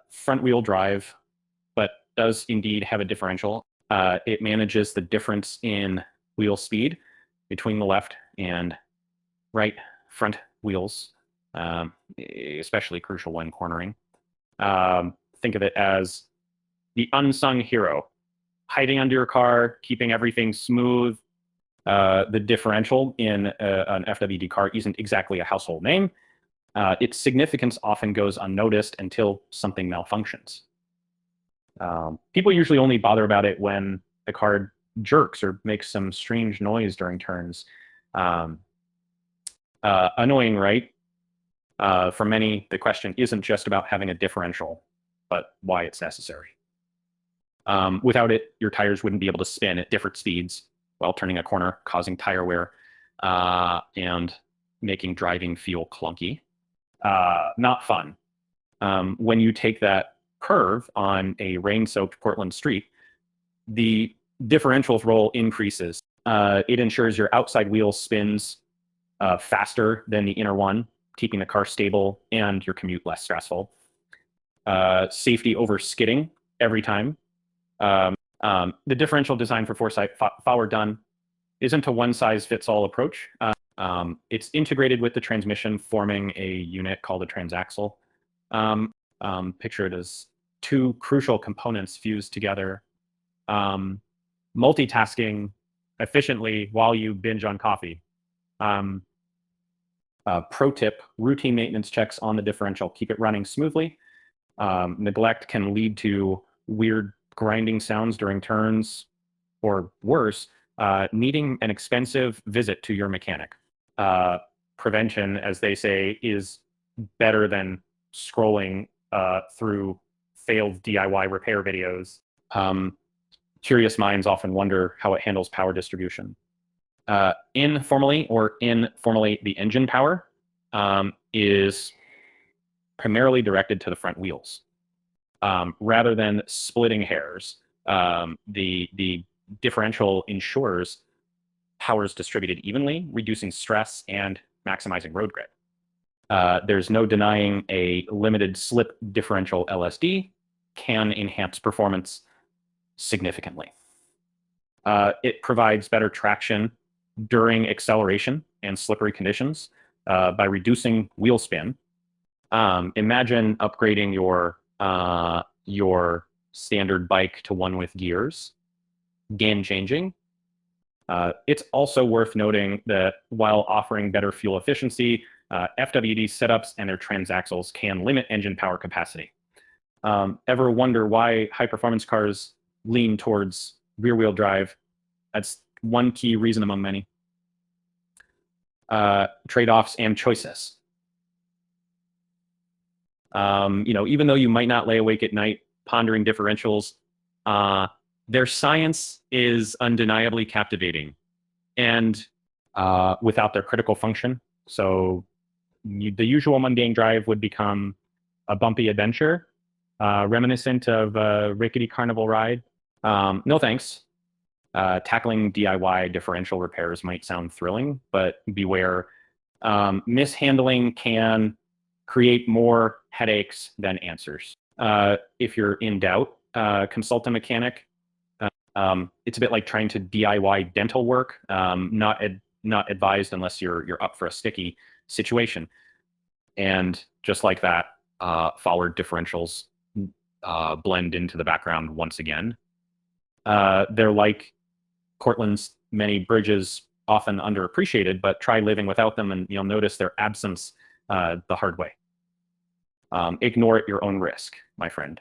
front wheel drive, but does indeed have a differential. It manages the difference in wheel speed between the left and right front wheels, especially crucial when cornering. Think of it as the unsung hero, hiding under your car, keeping everything smooth. The differential in an FWD car isn't exactly a household name. Its significance often goes unnoticed until something malfunctions. People usually only bother about it when the car jerks or makes some strange noise during turns. Annoying, right? For many, the question isn't just about having a differential, but why it's necessary. Without it, your tires wouldn't be able to spin at different speeds while turning a corner, causing tire wear and making driving feel clunky. Not fun. When you take that curve on a rain-soaked Portland street, the differential's role increases. It ensures your outside wheel spins faster than the inner one, keeping the car stable and your commute less stressful. Safety over skidding every time. The differential design for foresight, Fowler Dunn, isn't a one-size-fits-all approach. It's integrated with the transmission, forming a unit called a transaxle. Picture it as two crucial components fused together, multitasking efficiently while you binge on coffee. Pro tip, routine maintenance checks on the differential. Keep it running smoothly. Neglect can lead to weird grinding sounds during turns, or worse, needing an expensive visit to your mechanic. Prevention, as they say, is better than scrolling through failed DIY repair videos. Curious minds often wonder how it handles power distribution. Informally, the engine power is primarily directed to the front wheels. Rather than splitting hairs, the differential ensures power is distributed evenly, reducing stress and maximizing road grip. There's no denying a limited slip differential LSD can enhance performance significantly. It provides better traction during acceleration and slippery conditions by reducing wheel spin. Imagine upgrading your standard bike to one with gears. Game changing. It's also worth noting that while offering better fuel efficiency, FWD setups and their transaxles can limit engine power capacity. Ever wonder why high-performance cars lean towards rear-wheel drive? That's one key reason among many. Trade-offs and choices. Even though you might not lay awake at night pondering differentials, their science is undeniably captivating, and without their critical function. So the usual mundane drive would become a bumpy adventure, reminiscent of a rickety carnival ride. No thanks. Tackling DIY differential repairs might sound thrilling, but beware. Mishandling can create more headaches than answers. If you're in doubt, consult a mechanic. It's a bit like trying to DIY dental work. Not advised unless you're up for a sticky situation. And just like that, Fowler differentials blend into the background once again. They're like Cortland's many bridges, often underappreciated, but try living without them and you'll notice their absence the hard way. Ignore at your own risk, my friend.